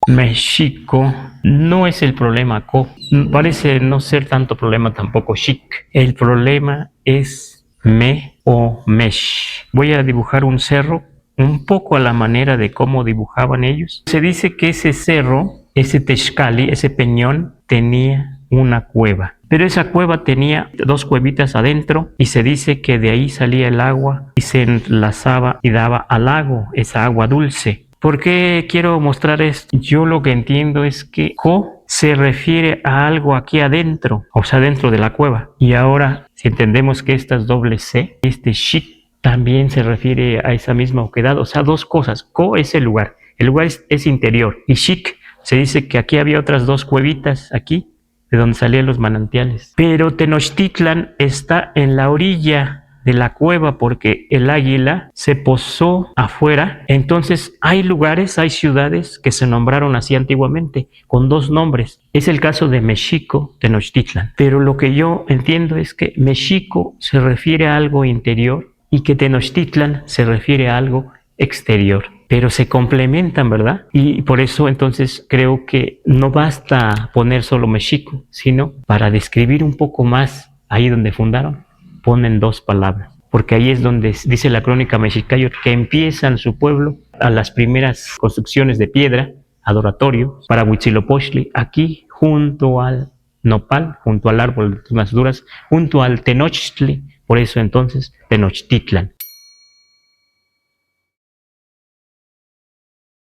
México no es el problema Co. Parece no ser tanto problema tampoco Chic. El problema es Me o Mesh. Voy a dibujar un cerro un poco a la manera de cómo dibujaban ellos. Se dice que ese cerro, ese Texcali, ese peñón, tenía una cueva. Pero esa cueva tenía dos cuevitas adentro y se dice que de ahí salía el agua y se enlazaba y daba al lago, esa agua dulce. ¿Por qué quiero mostrar esto? Yo lo que entiendo es que Co se refiere a algo aquí adentro, o sea, dentro de la cueva. Y ahora, si entendemos que esta es doble C, este Chic también se refiere a esa misma oquedad. O sea, dos cosas. Co es el lugar es interior. Y Chic se dice que aquí había otras dos cuevitas, aquí, de donde salían los manantiales. Pero Tenochtitlan está en la orilla de la cueva porque el águila se posó afuera. Entonces hay lugares, hay ciudades que se nombraron así antiguamente, con dos nombres. Es el caso de Mexico, Tenochtitlan. Pero lo que yo entiendo es que Mexico se refiere a algo interior y que Tenochtitlan se refiere a algo exterior. Pero se complementan, ¿verdad? Y por eso entonces creo que no basta poner solo Mexico, sino para describir un poco más ahí donde fundaron, ponen dos palabras. Porque ahí es donde dice la crónica Mexicayotl que empiezan su pueblo a las primeras construcciones de piedra, adoratorio, para Huitzilopochtli, aquí junto al nopal, junto al árbol de tunas duras, junto al Tenochtli, por eso entonces Tenochtitlan.